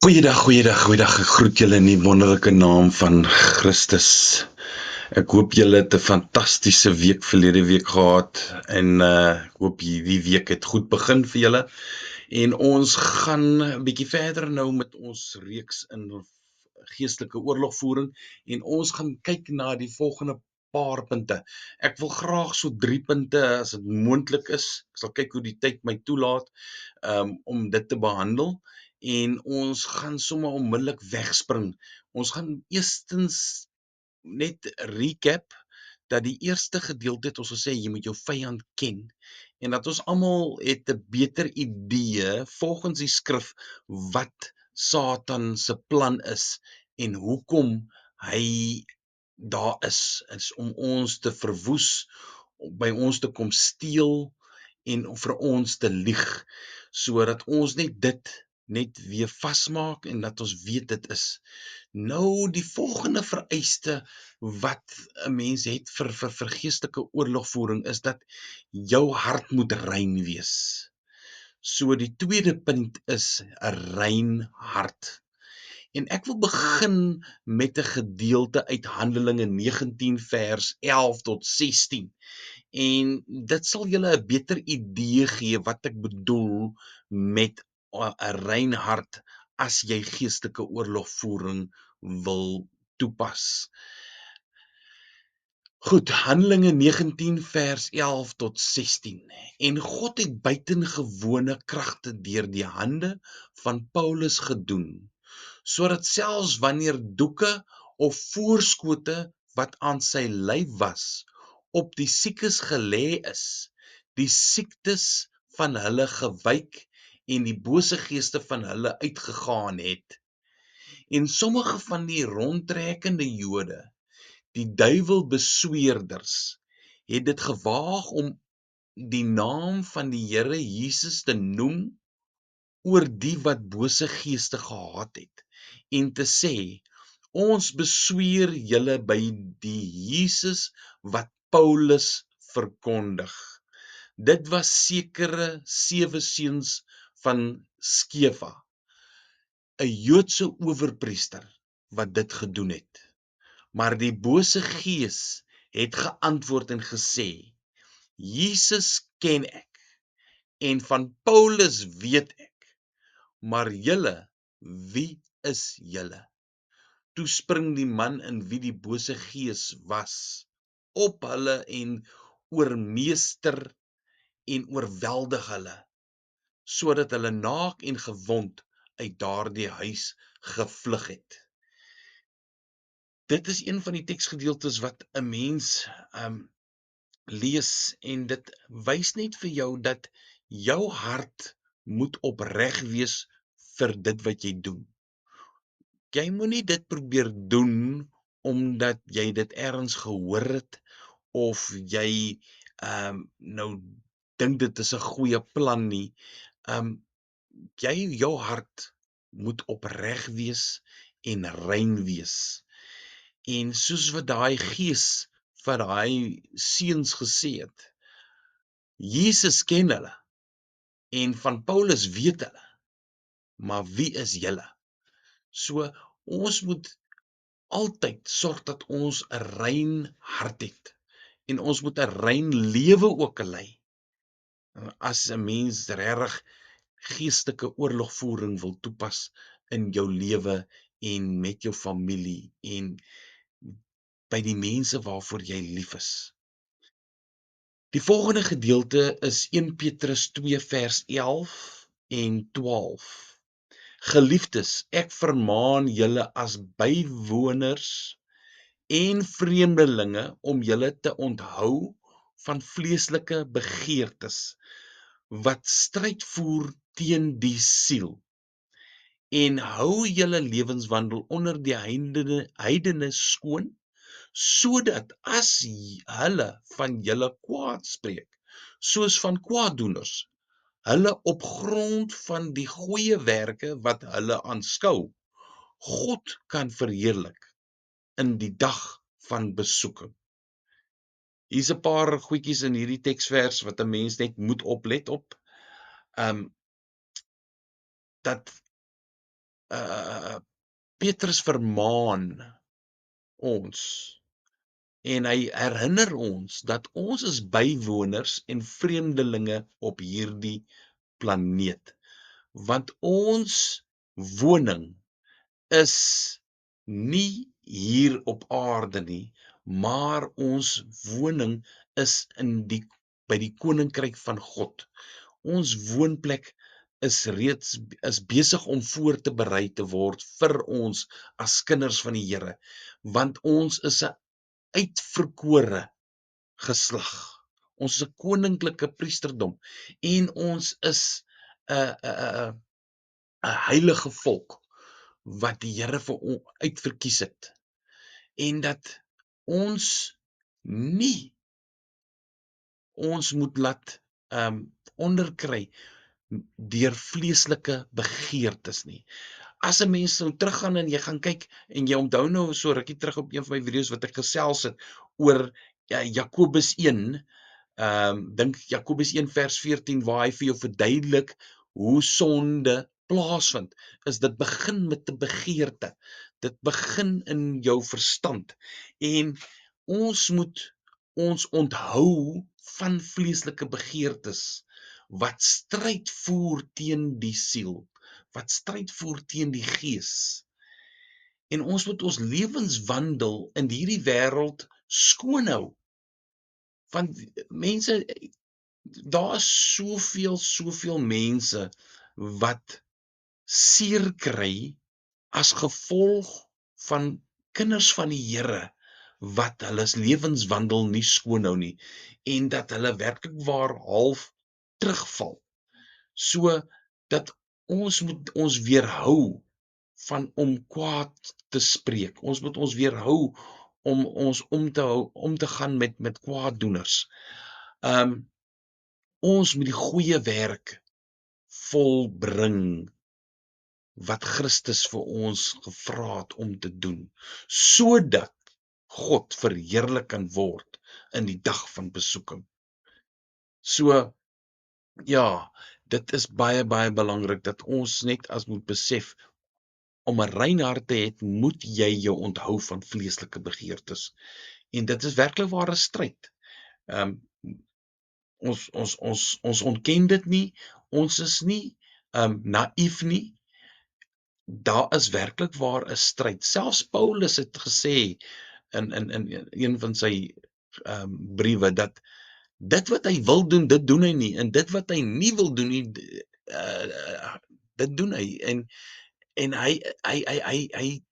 Goeiedag. Ek groet julle in die wonderlike naam van Christus. Ek hoop julle het 'n fantastiese week verlede week gehad en ek hoop hierdie week het goed begin vir julle. En ons gaan 'n bietjie verder nou met ons reeks in geestelike oorlogvoering en ons gaan kyk na die volgende paar punte. Ek wil graag so 3 punte as dit moontlik is. Ek sal kyk hoe die tyd my toelaat om dit te behandel. En ons gaan sommer onmiddellik wegspring. Ons gaan eerstens net recap dat die eerste gedeelte het ons gesê jy moet jou vyand ken en dat ons almal het 'n beter idee volgens die skrif wat Satan se plan is en hoekom hy daar is om ons te verwoes, om by ons te kom steel en om vir ons te lieg, sodat ons net weer vasmaak en dat ons weet dit is. Nou die volgende vereiste wat 'n mens het vir geestelike oorlogvoering is dat jou hart moet rein wees. So die tweede punt is 'n rein hart. En ek wil begin met 'n gedeelte uit Handelinge 19 vers 11 tot 16. En dit sal julle 'n beter idee gee wat ek bedoel met 'n rein hart as jy geestelike oorlogvoering wil toepas. Goed, Handelinge 19 vers 11 tot 16. En God het buitengewone kragte deur die hande van Paulus gedoen, sodat selfs wanneer doeke of voorskote wat aan sy lyf was, op die siekes gelê is, die siektes van hulle gewyk en die bose geeste van hulle uitgegaan het. En sommige van die rondtrekkende Jode, die duiwelbesweerders, het dit gewaag om die naam van die Here Jesus te noem oor die wat bose geeste gehad het en te sê, ons besweer julle by die Jesus wat Paulus verkondig. Dit was sekere 7 seuns van Skefa, 'n Joodse owerpriester wat dit gedoen het. Maar die bose gees het geantwoord en gesê, Jesus ken ek en van Paulus weet ek, maar julle, wie is julle? Toe spring die man in wie die bose gees was op hulle en oormeester en oorweldig hulle, sodat hulle naak en gewond uit daardie huis gevlug het. Dit is een van die teksgedeeltes wat 'n mens lees en dit wys net vir jou dat jou hart moet opreg wees vir dit wat jy doen. Jy moenie dit probeer doen omdat jy dit ergens gehoor het of jy nou dink dit is 'n goeie plan nie. Jou hart moet opreg wees en rein wees. En soos wat daai gees vir daai seuns gesê het, Jesus ken hulle en van Paulus weet hulle, maar wie is julle? So ons moet altyd sorg dat ons 'n rein hart het en ons moet 'n rein lewe ook lei. As 'n mens regtig geestelike oorlogvoering wil toepas in jou lewe en met jou familie en by die mense waarvoor jy lief is. Die volgende gedeelte is 1 Petrus 2 vers 11 en 12. Geliefdes, ek vermaan julle as bywoners en vreemdelinge om julle te onthou van vleeslike begeertes wat stryd voer teen die siel. En hou julle lewenswandel onder die heidene skoon, sodat as hulle van julle kwaad spreek, soos van kwaaddoeners, hulle op grond van die goeie werke wat hulle aanskou, God kan verheerlik in die dag van besoeking. Hier's 'n paar goedjies in hierdie teksvers wat 'n mens net moet oplet op. Dat Petrus vermaan ons en hy herinner ons dat ons is bywoners en vreemdelinge op hierdie planeet, want ons woning is nie hier op aarde nie, maar ons woning is by die koninkryk van God. Ons woonplek is besig om voor te berei te word vir ons as kinders van die Here, want ons is 'n uitverkore geslag. Ons is 'n koninklike priesterdom en ons is 'n heilige volk wat die Here vir ons uitverkies het, en dat ons nie ons moet laat onderkry deur vleeslike begeertes nie. As 'n mens nou teruggaan en jy gaan kyk en jy onthou nou so rukkie terug op een van my video's wat ek gesels het oor Jakobus 1, dink Jakobus 1 vers 14 waar hy vir jou verduidelik hoe sonde plaasvind, is dit begin met 'n begeerte. Dit begin in jou verstand en ons moet ons onthou van vleeslike begeertes wat stryd voer teen die siel, wat stryd voer teen die gees. En ons moet ons lewenswandel in hierdie wêreld skoon hou. Want mense, daar is soveel mense wat seer kry as gevolg van kinders van die Here wat hulle lewenswandel nie skoon hou nie en dat hulle werklik waar half terugval. So dat ons moet ons weerhou van om kwaad te spreek. Ons moet ons weerhou om ons om te gaan met kwaaddoeners. Ons moet die goeie werk volbring wat Christus vir ons gevra het om te doen, sodat God verheerlik kan word in die dag van besoeking. So ja, dit is baie belangrik dat ons net as moet besef, om 'n rein hart te hê, moet jy jou onthou van vleeslike begeertes. En dit is werklik waar 'n stryd. Ons ontken dit nie. Ons is nie naïef nie. Daar is werklik waar 'n stryd. Selfs Paulus het gesê in een van sy briewe dat dit wat hy wil doen, dit doen hy nie, en dit wat hy nie wil doen nie, dit doen hy. En hy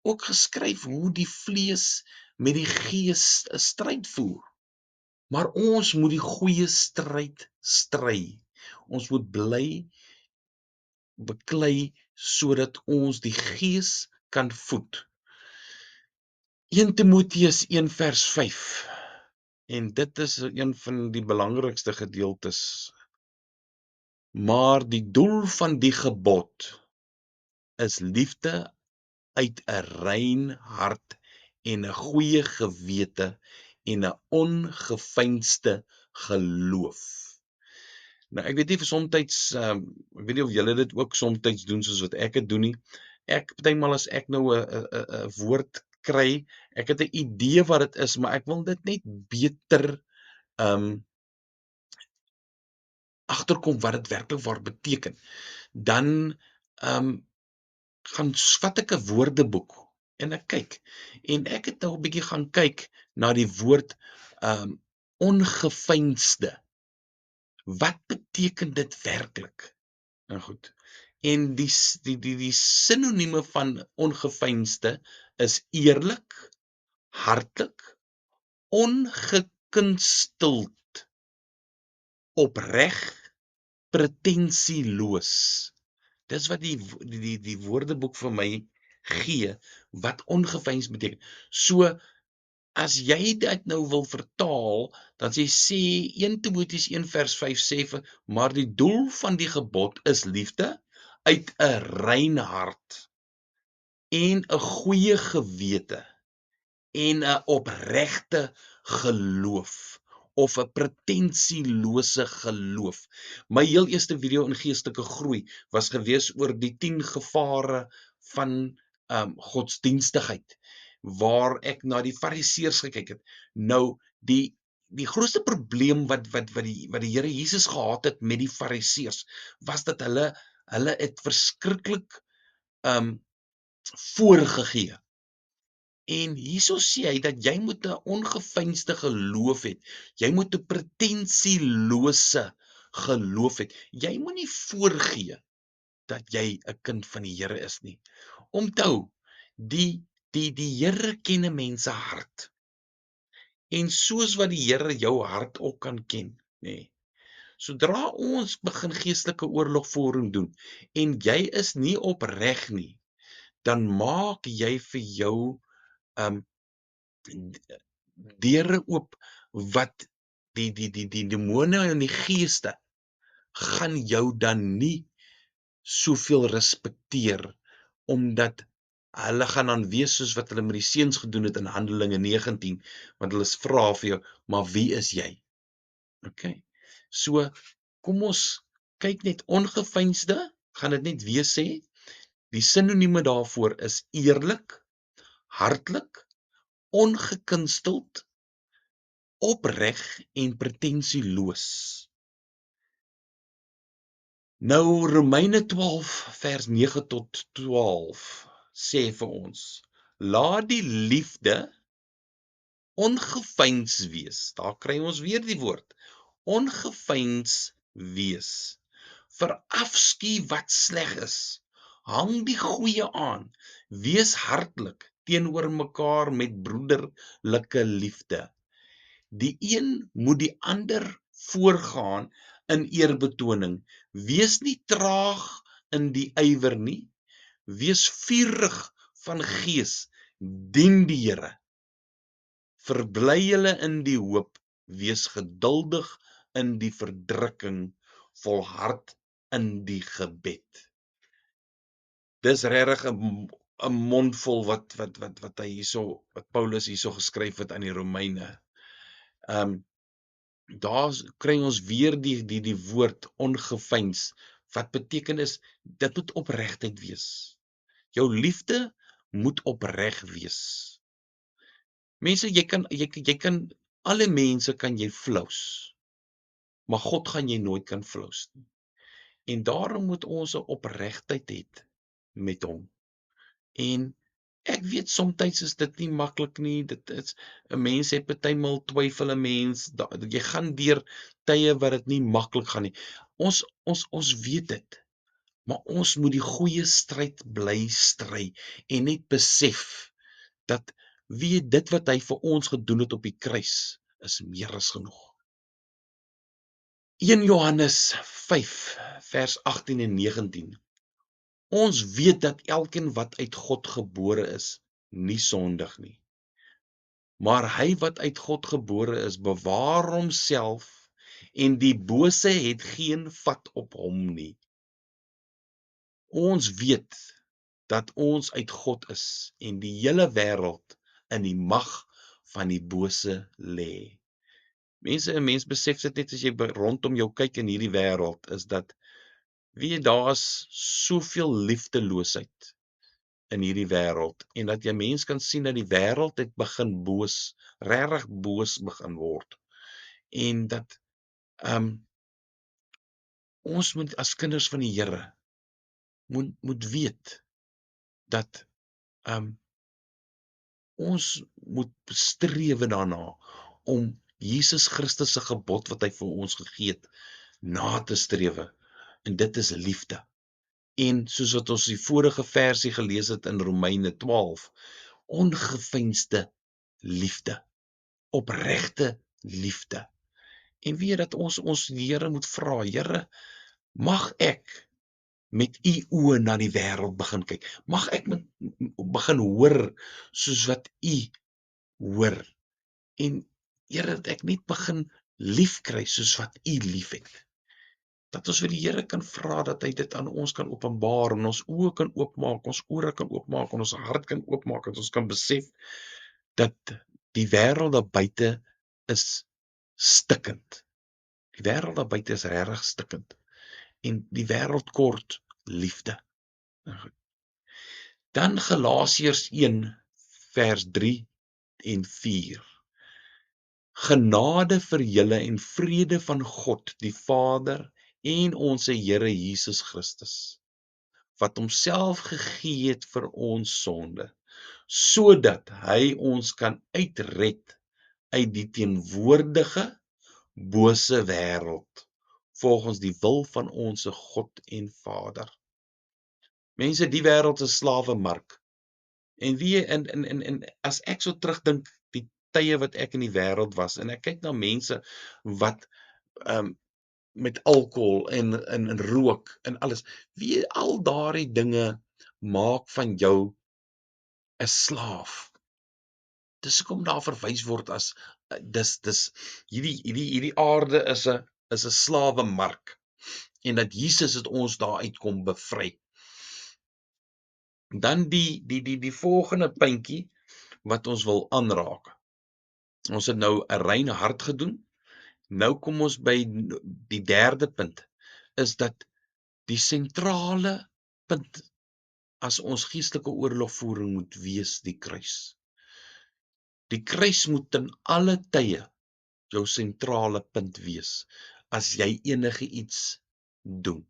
ook geskryf hoe die vlees met die gees 'n stryd voer. Maar ons moet die goeie stryd stry. Ons moet bly beklei sodat ons die gees kan voed. 1 Timoteus 1 vers 5. En dit is een van die belangrikste gedeeltes. Maar die doel van die gebod is liefde uit 'n rein hart en 'n goeie gewete en 'n ongeveinsde geloof. Nou ek weet nie vir somtyds, ek weet nie of julle dit ook somtyds doen soos wat ek dit doen nie. Partymal as ek nou 'n woord kry, ek het 'n idee wat dit is, maar ek wil dit net beter agterkom wat dit werklik waar beteken. Dan vat ek 'n woordeboek en ek kyk. En ek het nou 'n bietjie gaan kyk na die woord ongeveinsde. Wat beteken dit werklik? Nou goed. En die sinonieme van ongeveinsde is eerlik, hartlik, ongekunsteld, opreg, pretensieloos. Dis wat die woordeboek vir my gee, wat ongeveins beteken. So, as jy dit nou wil vertaal, dan sê 1 Timoteus 1 vers 5 sê, maar die doel van die gebod is liefde uit 'n rein hart en 'n goeie gewete en 'n opregte geloof of 'n pretensielose geloof. My heel eerste video in geestelike groei was gewees oor die 10 gevare van godsdienstigheid, waar ek na die fariseërs gekyk het. Nou, die grootste probleem wat die Here Jesus gehad het met die fariseërs, was dat hulle het verskriklik voorgegee. En hierso sê hy dat jy moet 'n ongeveinsde geloof het. Jy moet 'n pretensielose geloof het. Jy moenie voorgee dat jy 'n kind van die Here is nie. Onthou, die Here ken 'n mens se hart. En soos wat die Here jou hart ook kan ken, nê. Sodra ons begin geestelike oorlogvoering doen en jy is nie opreg nie, dan maak jy vir jou deure oop wat die demone en die geeste gaan jou dan nie soveel respekteer, omdat hulle gaan dan wees soos wat hulle met die seuns gedoen het in Handelinge 19, want hulle vra vir jou, maar wie is jy? Okay. So, kom ons kyk net ongeveinsde, gaan dit net weer sê, die sinonieme daarvoor is eerlik, hartlik, ongekunsteld, opreg en pretensieloos. Nou Romeine 12 vers 9 tot 12 sê vir ons: laat die liefde ongeveins wees. Daar kry ons weer die woord ongeveins wees. Verafskuw wat sleg is. Hang die goeie aan. Wees hartlik teenoor mekaar met broederlike liefde. Die een moet die ander voorgaan in eerbetoning. Wees nie traag in die ywer nie. Wees vurig van gees. Dien die Here. Verbly julle in die hoop. Wees geduldig in die verdrukking. Volhard in die gebed. Dis regtig 'n mondvol wat hy hierso, wat Paulus hierso geskryf het aan die Romeine. Daar kry ons weer die woord ongeveins, wat beteken is, dit moet opregtheid wees. Jou liefde moet opreg wees. Mense, jy kan alle mense kan jy flous, maar God gaan jy nooit kan flous nie. En daarom moet ons 'n opregtheid hê met hom. En ek weet soms is dit nie maklik nie. Dit is 'n mens het partymal twyfel 'n mens. Jy gaan deur tye wat dit nie maklik gaan nie. Ons weet dit. Maar ons moet die goeie stryd bly stry en net besef dat weet dit wat hy vir ons gedoen het op die kruis is meer as genoeg. 1 Johannes 5 vers 18 en 19. Ons weet dat elkeen wat uit God gebore is, nie sondig nie. Maar hy wat uit God gebore is, bewaar homself en die bose het geen vat op hom nie. Ons weet dat ons uit God is en die hele wêreld in die mag van die bose lê. Mense, 'n mens besef dit net as jy rondom jou kyk in hierdie wêreld, is dat daar's soveel liefdeloosheid in hierdie wêreld, en dat jy mens kan sien dat die wêreld het begin boos, regtig boos begin word. En dat ons moet as kinders van die Here moet weet dat ons moet strewe daarna om Jesus Christus se gebod wat hy vir ons gegee het, na te strewe. En dit is liefde. En soos wat ons die vorige versie gelees het in Romeine 12, ongeveinsde liefde, opregte liefde. En weet dat ons die Here moet vra, Here, mag ek met u oë na die wêreld begin kyk. Mag ek begin hoor soos wat u hoor. En Here, dat ek net begin liefkry soos wat u liefhet. Dat ons vir die Here kan vra dat hy dit aan ons kan openbaar en ons oë kan oopmaak, ons ore kan oopmaak en ons hart kan oopmaak, dat ons kan besef dat die wêreld daar buite is stikkend. Die wêreld daar buite is regtig stikkend. En die wêreld kort liefde. Dan Galasiërs 1 vers 3 en 4. Genade vir julle en vrede van God, die Vader en ons Here Jesus Christus, wat homself gegee het vir ons sonde, sodat hy ons kan uitred uit die teenwoordige bose wêreld, volgens die wil van ons God en Vader. Mense, die wêreld is 'n slawemark. En as ek so terugdink die tye wat ek in die wêreld was en ek kyk na mense wat met alkohol en rook en alles, al daardie dinge maak van jou 'n slaaf. Dis hoekom daar verwys word as dis hierdie aarde is 'n slawemark en dat Jesus het ons daaruit kom bevry. Dan die volgende puntjie wat ons wil aanraak. Ons het nou 'n rein hart gedoen. Nou kom ons by die derde punt, is dat die sentrale punt as ons geestelike oorlogvoering moet wees die kruis. Die kruis moet ten alle tye jou sentrale punt wees as jy enige iets doen.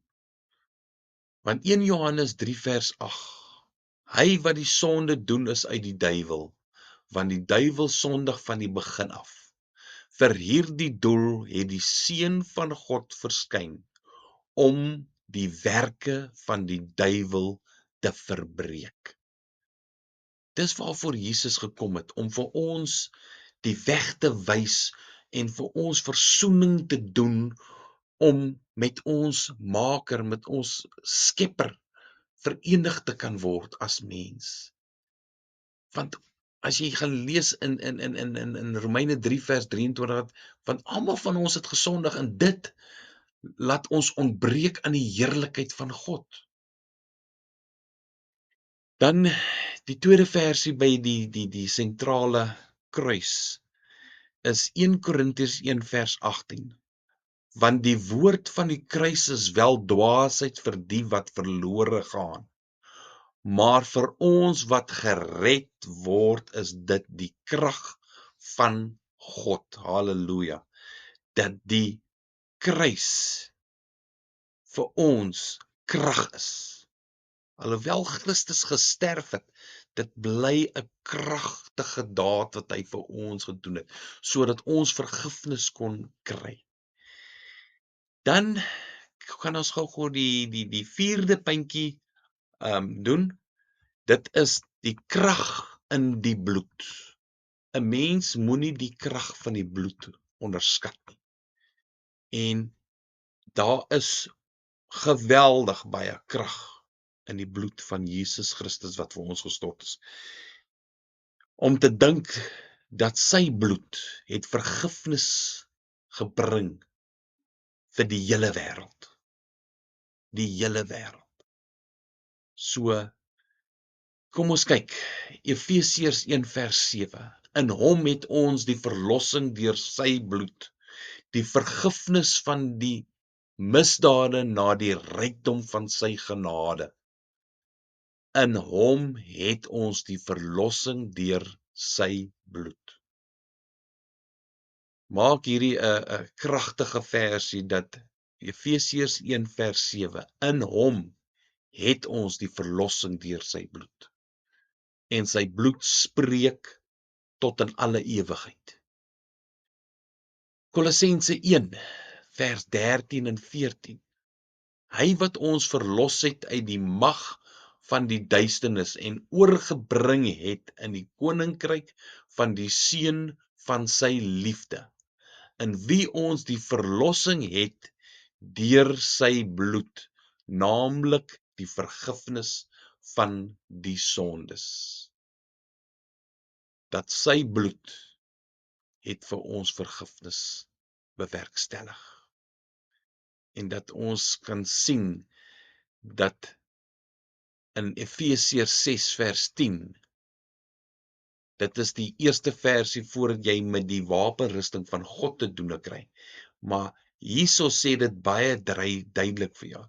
Want 1 Johannes 3 vers 8, hy wat die sonde doen is uit die duiwel, want die duiwel sondig van die begin af. Vir hierdie doel het die Seun van God verskyn, om die werke van die duiwel te verbreek. Dis waarvoor Jesus gekom het, om vir ons die weg te wys en vir ons versoening te doen, om met ons Maker, met ons Skepper verenig te kan word as mens. Want as jy gaan lees in Romeine 3 vers 23, want almal van ons het gesondig en dit laat ons ontbreek aan die heerlikheid van God. Dan die tweede versie by die sentrale kruis is 1 Korintiërs 1 vers 18. Want die woord van die kruis is wel dwaasheid vir die wat verlore gaan, maar vir ons wat gered word is dit die krag van God. Halleluja. Dat die kruis vir ons krag is. Alhoewel Christus gesterf het, dit bly 'n kragtige daad wat hy vir ons gedoen het, sodat ons vergifnis kon kry. Dan gaan ons gou die vierde puntjie doen. Dit is die krag in die bloed. 'n Mens moenie die krag van die bloed onderskat nie. En daar is geweldig baie krag in die bloed van Jesus Christus wat vir ons gestort is. Om te dink dat sy bloed het vergifnis gebring vir die hele wêreld. Die hele wêreld. So, kom ons kyk, Efesiërs 1 vers 7. In hom het ons die verlossing deur sy bloed, die vergifnis van die misdade na die rykdom van sy genade. In hom het ons die verlossing deur sy bloed. Maak hierdie 'n kragtige versie dat Efesiërs 1 vers 7. In hom het ons die verlossing deur sy bloed. En sy bloed spreek tot in alle ewigheid. Kolossense 1 vers 13 en 14. Hy wat ons verlos het uit die mag van die duisternis en oorgebring het in die koninkryk van die Seun van sy liefde, in wie ons die verlossing het deur sy bloed, naamlik die vergifnis van die sondes. Dat sy bloed het vir ons vergifnis bewerkstellig. En dat ons kan sien dat in Efesiërs 6 vers 10, dit is die eerste versie voordat jy met die wapenrusting van God te doen kry. Maar hierso sê dit baie duidelik vir jou.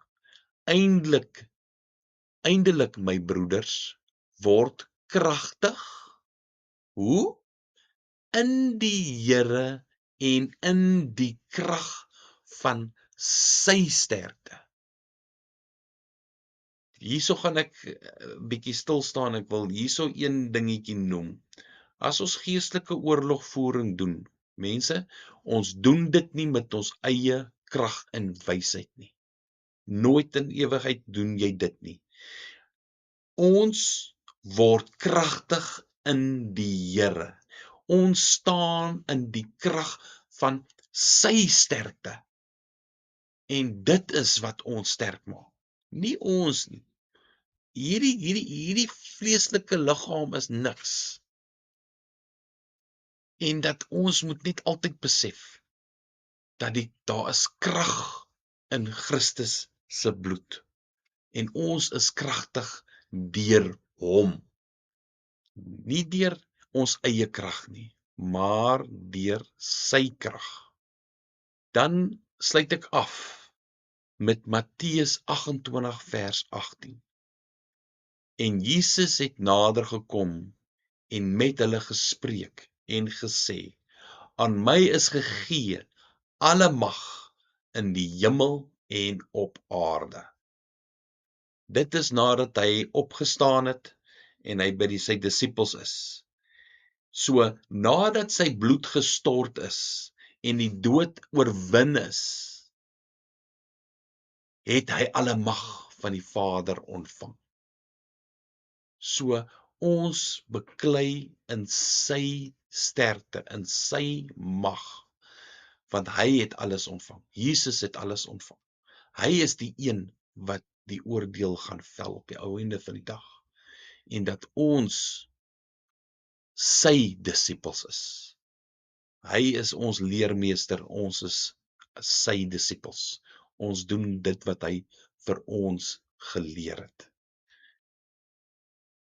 Eindelik my broeders, word kragtig. Hoe? In die Here en in die krag van sy sterkte. Hierso gaan ek bietjie stil staan. Ek wil hierso een dingetjie noem. As ons geestelike oorlogvoering doen, mense, ons doen dit nie met ons eie krag en wysheid nie. Nooit in ewigheid doen jy dit nie. Ons word kragtig in die Here. Ons staan in die krag van sy sterkte. En dit is wat ons sterk maak. Nie ons nie. Hierdie vleeslike liggaam is niks. En dat ons moet net altyd besef dat daar is krag in Christus se bloed. En ons is kragtig deur hom. Nie deur ons eie krag nie, maar deur sy krag. Dan sluit ek af met Matteus 28 vers 18. En Jesus het nader gekom en met hulle gespreek en gesê: Aan my is gegee alle mag in die hemel en op aarde. Dit is nadat hy opgestaan het en hy by sy disippels is. So, nadat sy bloed gestort is en die dood oorwin is, het hy alle mag van die Vader ontvang. So, ons beklei in sy sterkte, in sy mag, want hy het alles ontvang. Jesus het alles ontvang. Hy is die een wat die oordeel gaan vel op die ou einde van die dag. En dat ons sy disippels is. Hy is ons leermeester, ons is sy disippels. Ons doen dit wat hy vir ons geleer het.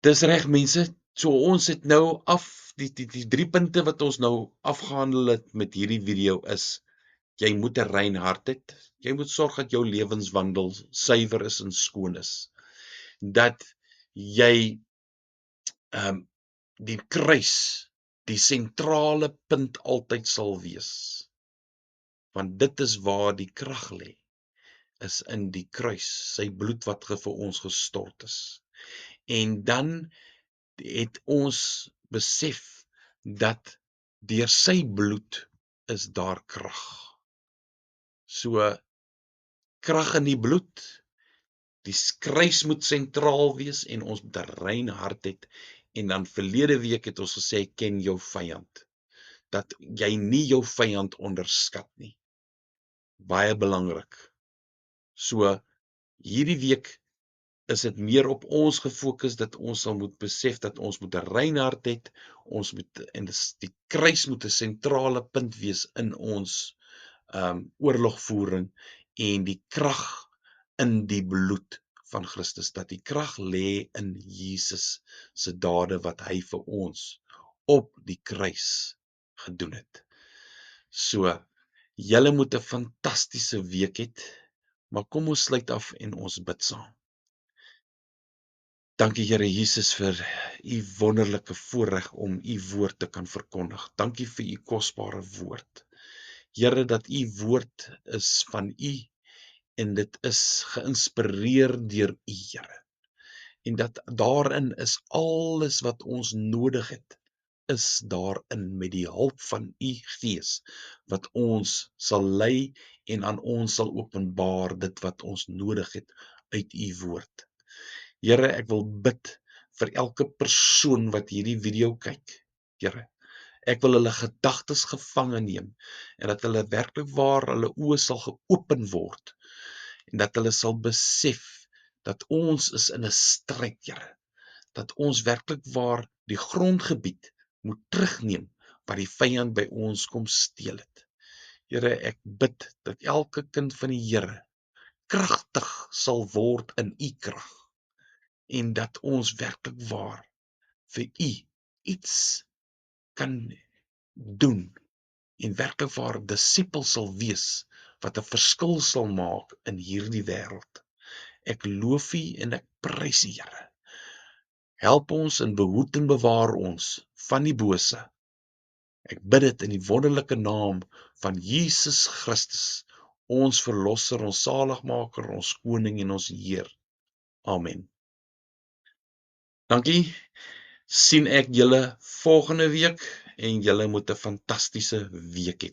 Dis reg mense, so ons het nou af, die 3 punte wat ons nou afgehandel het met hierdie video is, jy moet 'n rein hart hê, jy moet sorg dat jou lewenswandel suiwer is en skoon is. Dat jy die kruis, die sentrale punt altyd sal wees. Want dit is waar die krag lê, is in die kruis, sy bloed wat vir ons gestort is. En dan het ons besef dat deur sy bloed is daar krag. So, krag in die bloed, die kruis moet sentraal wees en ons moet 'n rein hart hê. En dan verlede week het ons gesê, ken jou vyand. Dat jy nie jou vyand onderskat nie. Baie belangrik. So, hierdie week is dit meer op ons gefokus dat ons sal moet besef dat ons moet 'n rein hart hê, ons moet, en die kruis moet 'n sentrale punt wees in ons oorlogvoering en die krag in die bloed van Christus, dat die krag lê in Jesus se dade wat hy vir ons op die kruis gedoen het. So, julle moet 'n fantastiese week hê, maar kom ons sluit af en ons bid saam. Dankie Here Jesus vir u wonderlike voorreg om u woord te kan verkondig. Dankie vir u kosbare woord. Here, dat u woord is van u en dit is geïnspireer deur u, Here. En dat daarin is alles wat ons nodig het, is daarin met die hulp van u Gees, wat ons sal lei en aan ons sal openbaar dit wat ons nodig het uit u woord. Here, ek wil bid vir elke persoon wat hierdie video kyk, Here. Ek wil hulle gedagtes gevange neem en dat hulle werklik waar hulle oë sal geopen word en dat hulle sal besef dat ons is in 'n stryd, Here. Dat ons werklik waar die grondgebied moet terugneem wat die vyand by ons kom steel het. Here, ek bid dat elke kind van die Here kragtig sal word in u krag en dat ons werklik waar vir u iets kan doen en werklik waar disipels sal wees wat 'n verskil sal maak in hierdie wêreld. Ek loof u en ek prys u, Here. Help ons en behoed en bewaar ons van die bose. Ek bid dit in die wonderlike naam van Jesus Christus, ons verlosser, ons saligmaker, ons koning en ons Heer. Amen. Dankie. Sien ek julle volgende week en julle moet 'n fantastiese week hê.